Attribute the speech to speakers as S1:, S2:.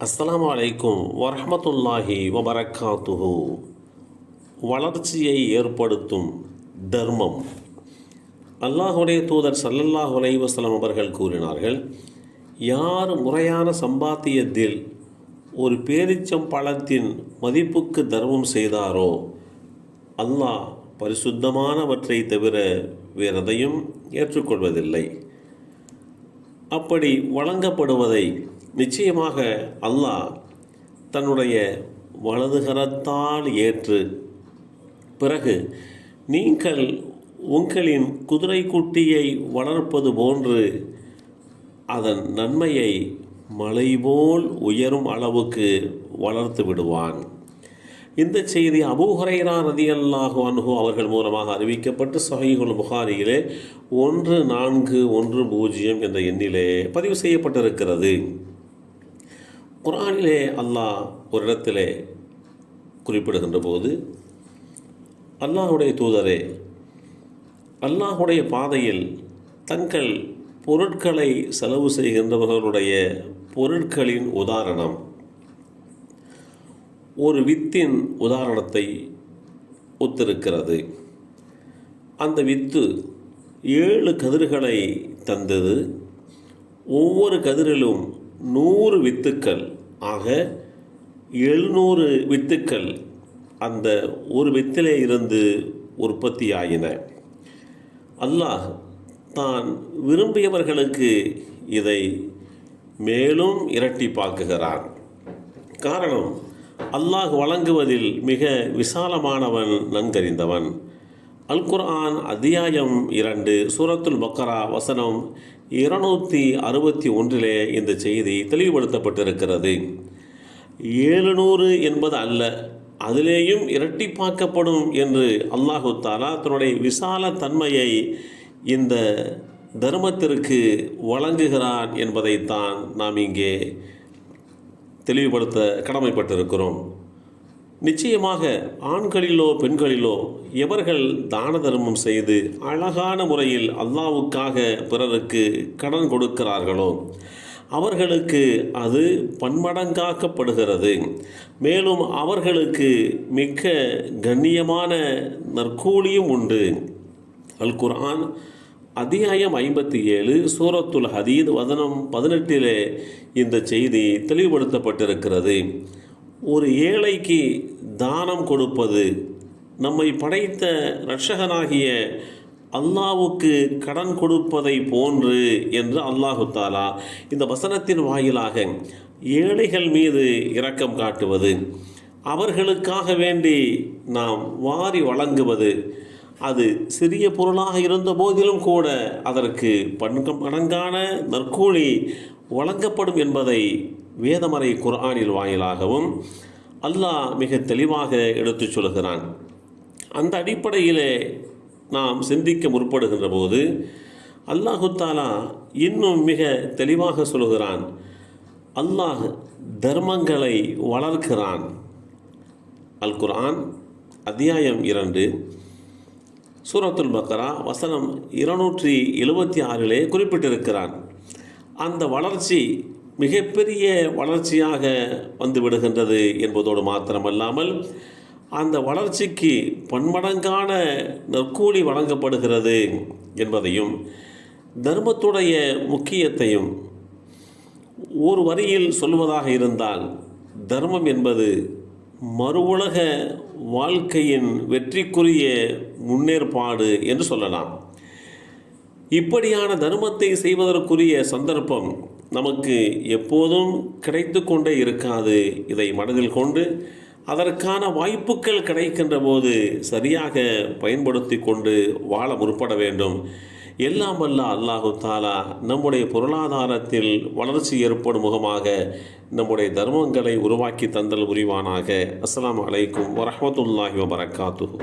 S1: அஸ்ஸலாமு அலைக்கும் வரஹ்மத்துல்லாஹி வபரகாத்துஹு. வளர்ச்சியை ஏற்படுத்தும் தர்மம். அல்லாஹுடைய தூதர் ஸல்லல்லாஹு அலைஹி வஸல்லம் அவர்கள் கூறினார்கள், யார் முறையான சம்பாத்தியத்தில் ஒரு பேரிச்சம் பழத்தின் மதிப்புக்கு தர்மம் செய்தாரோ அல்லாஹ் பரிசுத்தமானவற்றை தவிர வேறெதையும் ஏற்றுக்கொள்வதில்லை. அப்படி வழங்கப்படுவதை நிச்சயமாக அல்லாஹ் தன்னுடைய வலதுகரத்தால் ஏற்று, பிறகு நீங்கள் உங்களின் குதிரை குட்டியை வளர்ப்பது போன்று அதன் நன்மையை மலை போல் உயரும் அளவுக்கு வளர்த்து விடுவான். இந்த செய்தி அபூ ஹுரைரா ரலியல்லாஹு அன்ஹு அவர்கள் மூலமாக அறிவிக்கப்பட்டு ஸஹீஹுல் புகாரியிலே 1410 என்ற எண்ணிலே பதிவு செய்யப்பட்டிருக்கிறது. குர்ஆனிலே அல்லாஹ் ஒரு இடத்திலே குறிப்பிடுகின்ற போது, அல்லாஹுடைய தூதரே, அல்லாஹுடைய பாதையில் தங்கள் பொருட்களை செலவு செய்கின்றவர்களுடைய பொருட்களின் உதாரணம் ஒரு வித்தின் உதாரணத்தை ஒத்திருக்கிறது. அந்த வித்து 7 கதிர்களை தந்தது. ஒவ்வொரு கதிரிலும் 100 வித்துக்கள் ஆக 700 வித்துக்கள் அந்த ஒரு வித்திலே இருந்து உற்பத்தியாயின. அல்லாஹ் தான் விரும்பியவர்களுக்கு இதை மேலும் இரட்டிப்பாக்குகிறான். காரணம், அல்லாஹ் வழங்குவதில் மிக விசாலமானவன், நன்கறிந்தவன். அல் குர்ஆன் அத்தியாயம் 2 சூரத்துல் பக்கரா வசனம் 261 இந்த செய்தி தெளிவுபடுத்தப்பட்டிருக்கிறது. 700 என்பது அல்ல, அதிலேயும் இரட்டிப்பாக்கப்படும் என்று அல்லாஹு தஆலா தன்னுடைய விசால தன்மையை இந்த தர்மத்திற்கு வழங்குகிறான் என்பதைத்தான் நாம் இங்கே தெளிவுபடுத்த கடமைப்பட்டிருக்கிறோம். நிச்சயமாக ஆண்களிலோ பெண்களிலோ எவர்கள் தான தர்மம் செய்து அழகான முறையில் அல்லாஹ்வுக்காக பிறருக்கு கடன் கொடுக்கிறார்களோ அவர்களுக்கு அது பன்மடங்காக்கப்படுகிறது. மேலும் அவர்களுக்கு மிக்க கண்ணியமான நற்கூலியும் உண்டு. அல் குர்ஆன் அத்தியாயம் 57 சூரத்துல் ஹதீத் வசனம் 18 இந்த செய்தி தெளிவுபடுத்தப்பட்டிருக்கிறது. ஒரு ஏழைக்கு தானம் கொடுப்பது நம்மை படைத்த இரட்சகனாகிய அல்லாஹ்வுக்கு கடன் கொடுப்பதை போன்று என்று அல்லாஹு தஆலா இந்த வசனத்தின் வாயிலாக ஏழைகள் மீது இரக்கம் காட்டுவது, அவர்களுக்காக வேண்டி நாம் வாரி வழங்குவது, அது சிறிய பொருளாக இருந்த போதிலும் கூட அதற்கு பன்மடங்கான நற்கூலி வழங்கப்படும் என்பதை வேதமறை குர்ஆனில் வாயிலாகவும் அல்லாஹ் மிக தெளிவாக எடுத்துச் சொல்கிறான். அந்த அடிப்படையிலே நாம் சிந்திக்க முற்படுகின்ற போது அல்லாஹு தஆலா இன்னும் மிக தெளிவாக சொல்கிறான். அல்லாஹ் தர்மங்களை வளர்க்கிறான். அல் குர்ஆன் அத்தியாயம் 2 சூரத்துல் பக்கரா வசனம் 276 குறிப்பிட்டிருக்கிறான். அந்த வளர்ச்சி மிகப்பெரிய வளர்ச்சியாக வந்து விடுகின்றது என்பதோடு மாத்திரமல்லாமல் அந்த வளர்ச்சிக்கு பன்மடங்கான நற்கூலி வழங்கப்படுகிறது என்பதையும், தர்மத்துடைய முக்கியத்தையும் ஒரு வரியில் சொல்வதாக இருந்தால், தர்மம் என்பது மறு உலக வாழ்க்கையின் வெற்றிக்குரிய முன்னேற்பாடு என்று சொல்லலாம். இப்படியான தர்மத்தை செய்வதற்குரிய சந்தர்ப்பம் நமக்கு எப்போதும் கிடைத்து கொண்டே இருக்காது. இதை மனதில் கொண்டு அதற்கான வாய்ப்புகள் கிடைக்கின்ற போது சரியாக பயன்படுத்தி கொண்டு வாழ முற்பட வேண்டும். எல்லாம் வல்ல அல்லாஹு தஆலா நம்முடைய பொருளாதாரத்தில் வளர்ச்சி ஏற்படும் முகமாக நம்முடைய தர்மங்களை உருவாக்கி தந்தல் புரிவானாக. அஸ்ஸலாமு அலைக்கும் வரஹ்மத்துல்லாஹி வபரகாத்துஹு.